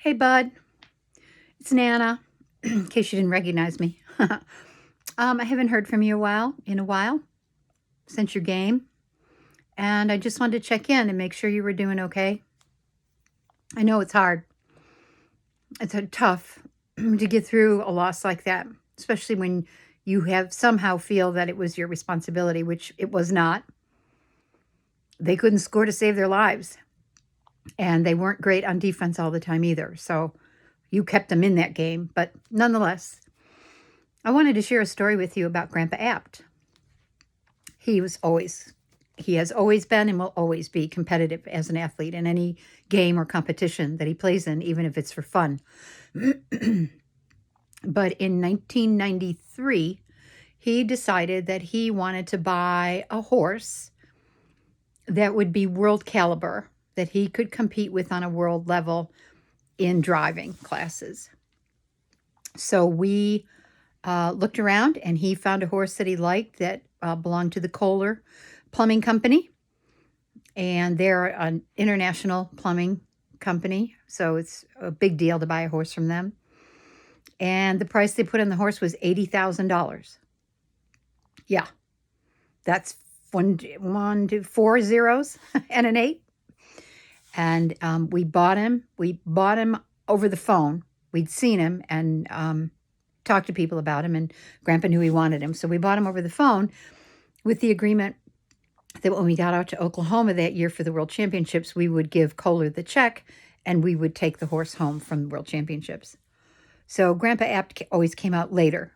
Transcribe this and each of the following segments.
Hey, bud. It's Nana, in case you didn't recognize me. I haven't heard from you in a while, since your game, and I just wanted to check in and make sure you were doing okay. I know it's hard. It's tough to get through a loss like that, especially when you have somehow feel that it was your responsibility, which it was not. They couldn't score to save their lives, and they weren't great on defense all the time either. So you kept them in that game, but nonetheless, I wanted to share a story with you about Grandpa Apt. He has always been and will always be competitive as an athlete in any game or competition that he plays in, even if it's for fun. But in 1993, he decided that he wanted to buy a horse that would be world caliber, that he could compete with on a world level in driving classes. So we looked around, and he found a horse that he liked that belonged to the Kohler Plumbing Company. And they're an international plumbing company, so it's a big deal to buy a horse from them. And the price they put on the horse was $80,000. Yeah, that's four zeros and an 8. And we bought him. We bought him over the phone. We'd seen him and talked to people about him, and Grandpa knew he wanted him. So we bought him over the phone with the agreement that when we got out to Oklahoma that year for the World Championships, we would give Kohler the check and we would take the horse home from the World Championships. So Grandpa Apt always came out later.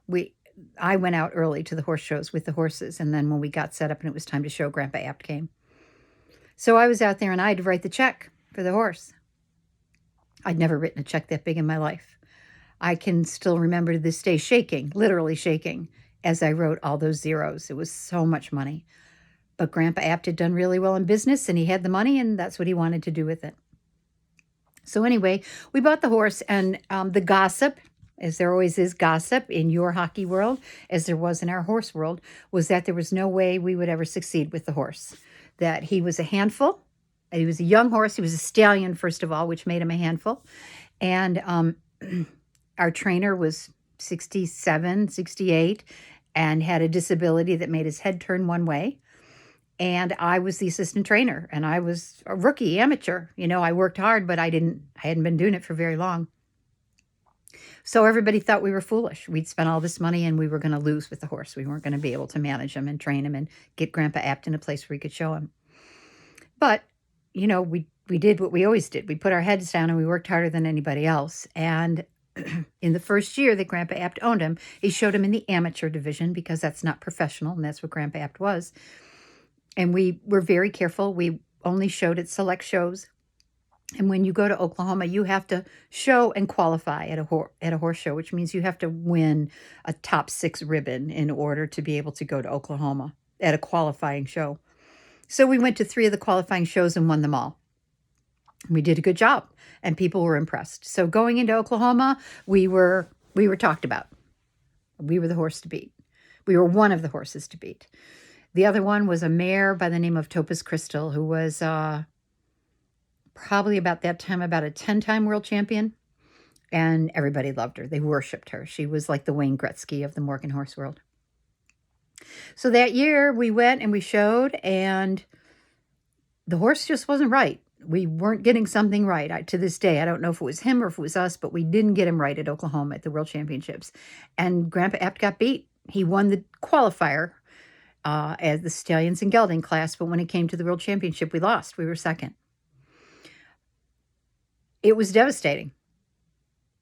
I went out early to the horse shows with the horses, and then when we got set up and it was time to show, Grandpa Apt came. So I was out there and I had to write the check for the horse. I'd never written a check that big in my life. I can still remember to this day shaking, literally shaking, as I wrote all those zeros. It was so much money. But Grandpa Apt had done really well in business, and he had the money, and that's what he wanted to do with it. So anyway, we bought the horse, and the gossip, as there always is gossip in your hockey world, as there was in our horse world, was that there was no way we would ever succeed with the horse. That he was a handful. He was a young horse. He was a stallion, first of all, which made him a handful. And our trainer was 67, 68, and had a disability that made his head turn one way. And I was the assistant trainer, and I was a rookie, amateur. I worked hard, but I hadn't been doing it for very long. So everybody thought we were foolish. We'd spent all this money, and we were going to lose with the horse. We weren't going to be able to manage him and train him and get Grandpa Apt in a place where we could show him. But, we did what we always did. We put our heads down, and we worked harder than anybody else. And in the first year that Grandpa Apt owned him, he showed him in the amateur division because that's not professional, and that's what Grandpa Apt was. And we were very careful. We only showed at select shows. And when you go to Oklahoma, you have to show and qualify at a horse show, which means you have to win a top 6 ribbon in order to be able to go to Oklahoma at a qualifying show. So we went to 3 of the qualifying shows and won them all. We did a good job, and people were impressed. So going into Oklahoma, we were talked about. We were the horse to beat. We were one of the horses to beat. The other one was a mare by the name of Topaz Crystal, who was probably about that time about a 10-time world champion, and everybody loved her. They worshipped her. She was like the Wayne Gretzky of the Morgan horse world. So that year we went and we showed, and the horse just wasn't right. We weren't getting something right. To this day, I don't know if it was him or if it was us, but we didn't get him right at Oklahoma at the World Championships. And Grandpa Apt got beat. He won the qualifier as the Stallions and Gelding class, but when it came to the World Championship, we lost. We were second. It was devastating.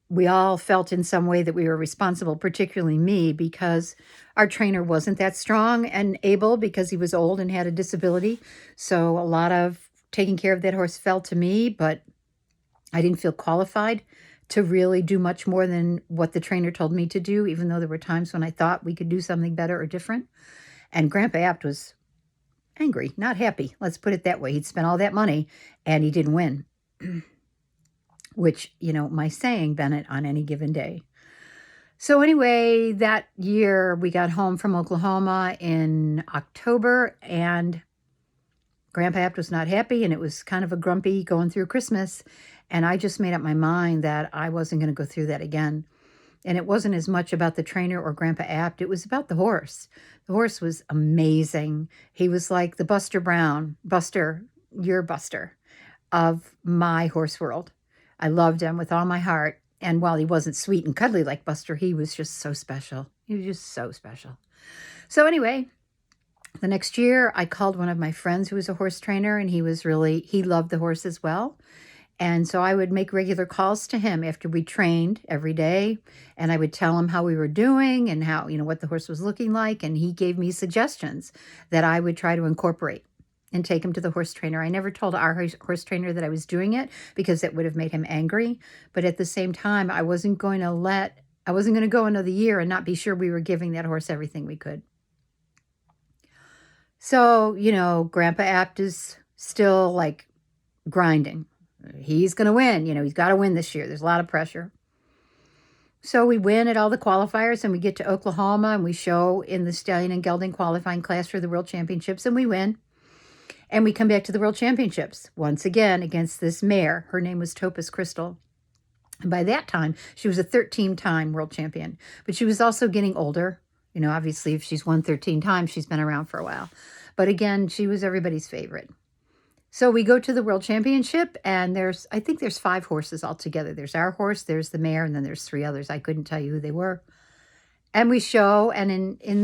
We all felt in some way that we were responsible, particularly me, because our trainer wasn't that strong and able because he was old and had a disability. So a lot of taking care of that horse fell to me, but I didn't feel qualified to really do much more than what the trainer told me to do, even though there were times when I thought we could do something better or different. And Grandpa Apt was angry, not happy. Let's put it that way. He'd spent all that money and he didn't win. Which, my saying, Bennett, on any given day. So anyway, that year we got home from Oklahoma in October, and Grandpa Apt was not happy, and it was kind of a grumpy going through Christmas. And I just made up my mind that I wasn't going to go through that again. And it wasn't as much about the trainer or Grandpa Apt. It was about the horse. The horse was amazing. He was like the Buster Brown, Buster, your Buster of my horse world. I loved him with all my heart. And while he wasn't sweet and cuddly like Buster, he was just so special. He was just so special. So anyway, the next year I called one of my friends who was a horse trainer, and he loved the horse as well. And so I would make regular calls to him after we trained every day, and I would tell him how we were doing and how, what the horse was looking like. And he gave me suggestions that I would try to incorporate and take him to the horse trainer. I never told our horse trainer that I was doing it because it would have made him angry. But at the same time, I wasn't going to go another year and not be sure we were giving that horse everything we could. So, Grandpa Apt is still like grinding. He's going to win. He's got to win this year. There's a lot of pressure. So we win at all the qualifiers, and we get to Oklahoma, and we show in the Stallion and Gelding qualifying class for the World Championships, and we win. And we come back to the World Championships once again against this mare. Her name was Topaz Crystal. And by that time, she was a 13-time world champion. But she was also getting older. Obviously, if she's won 13 times, she's been around for a while. But again, she was everybody's favorite. So we go to the World Championship, and I think there's 5 horses altogether. There's our horse, there's the mare, and then there's 3 others. I couldn't tell you who they were. And we show, and in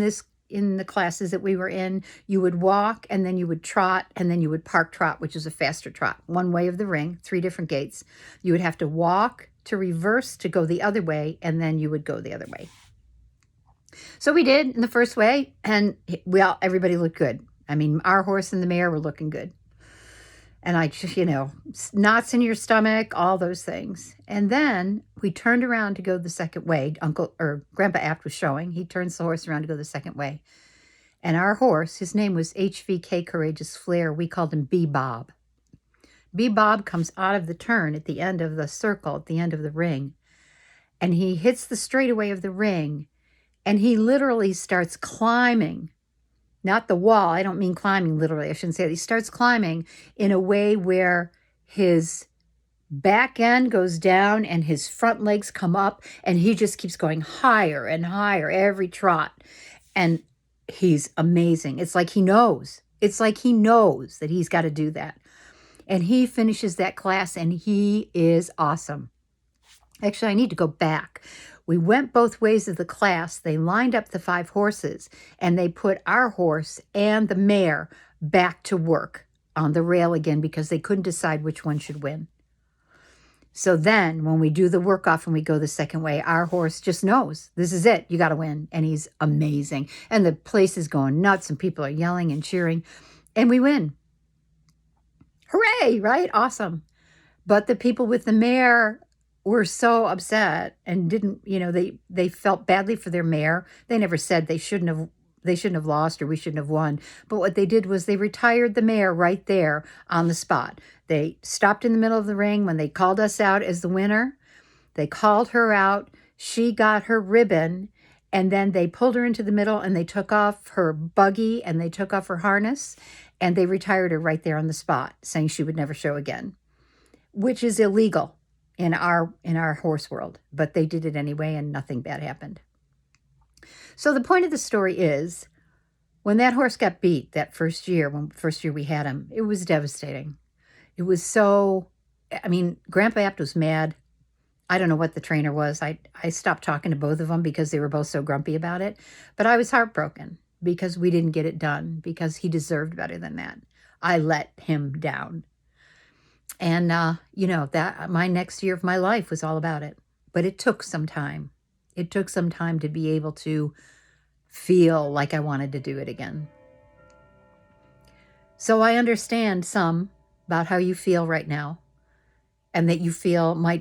the classes that we were in, you would walk, and then you would trot, and then you would park trot, which is a faster trot. One way of the ring, 3 different gates. You would have to walk to reverse to go the other way, and then you would go the other way. So we did in the first way, and everybody looked good. I mean, our horse and the mare were looking good. And I just, knots in your stomach, all those things. And then we turned around to go the second way. Grandpa Apt was showing. He turns the horse around to go the second way. And our horse, his name was HVK Courageous Flair. We called him B-Bob. B-Bob comes out of the turn at the end of the circle, at the end of the ring. And he hits the straightaway of the ring. And he literally starts climbing. Not the wall. I don't mean climbing literally. I shouldn't say that. He starts climbing in a way where his back end goes down and his front legs come up, and he just keeps going higher and higher every trot. And he's amazing. It's like he knows. It's like he knows that he's got to do that. And he finishes that class, and he is awesome. Actually, I need to go back. We went both ways of the class. They lined up the 5 horses, and they put our horse and the mare back to work on the rail again because they couldn't decide which one should win. So then when we do the work off and we go the second way, our horse just knows this is it. You got to win. And he's amazing. And the place is going nuts, and people are yelling and cheering, and we win. Hooray, right? Awesome. But the people with the mare were so upset and didn't, they felt badly for their mare. They never said they shouldn't have lost or we shouldn't have won. But what they did was they retired the mare right there on the spot. They stopped in the middle of the ring when they called us out as the winner. They called her out. She got her ribbon, and then they pulled her into the middle, and they took off her buggy, and they took off her harness, and they retired her right there on the spot, saying she would never show again, which is illegal in our horse world, but they did it anyway, and nothing bad happened. So the point of the story is, when that horse got beat that first year we had him, it was devastating. It was Grandpa Apt was mad. I don't know what the trainer was. I stopped talking to both of them because they were both so grumpy about it. But I was heartbroken because we didn't get it done, because he deserved better than that. I let him down. And, that my next year of my life was all about it. But it took some time. It took some time to be able to feel like I wanted to do it again. So I understand some about how you feel right now, and that you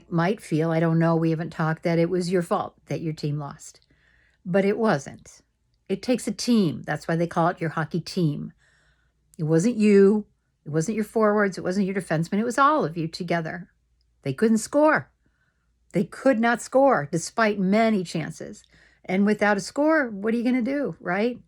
might feel, I don't know, we haven't talked, that it was your fault that your team lost. But it wasn't. It takes a team. That's why they call it your hockey team. It wasn't you. It wasn't your forwards. It wasn't your defensemen. It was all of you together. They couldn't score. They could not score despite many chances. And without a score, what are you going to do, right?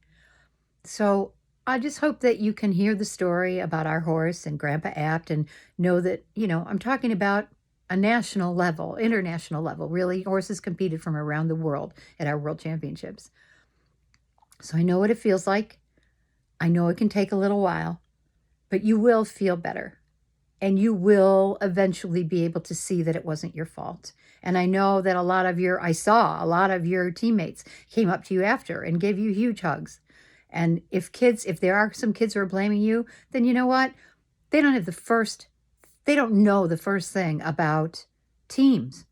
So I just hope that you can hear the story about our horse and Grandpa Apt and know that, I'm talking about a national level, international level. Really, horses competed from around the world at our world championships. So I know what it feels like. I know it can take a little while, but you will feel better. And you will eventually be able to see that it wasn't your fault. And I know that I saw a lot of your teammates came up to you after and gave you huge hugs. And if there are some kids who are blaming you, then you know what? They don't have they don't know the first thing about teams.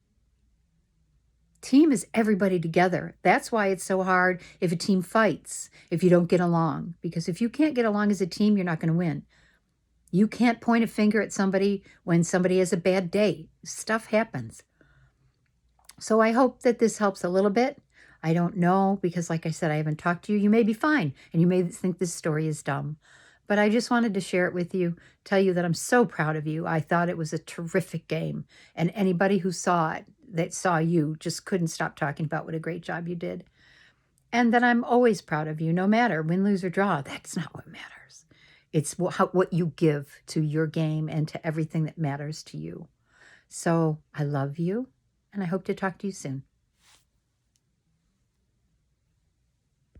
Team is everybody together. That's why it's so hard if a team fights, if you don't get along. Because if you can't get along as a team, you're not going to win. You can't point a finger at somebody when somebody has a bad day. Stuff happens. So I hope that this helps a little bit. I don't know because, like I said, I haven't talked to you. You may be fine and you may think this story is dumb. But I just wanted to share it with you, tell you that I'm so proud of you. I thought it was a terrific game. And anybody who saw it, that saw you, just couldn't stop talking about what a great job you did. And that I'm always proud of you, no matter win, lose, or draw. That's not what matters. It's what you give to your game and to everything that matters to you. So I love you, and I hope to talk to you soon.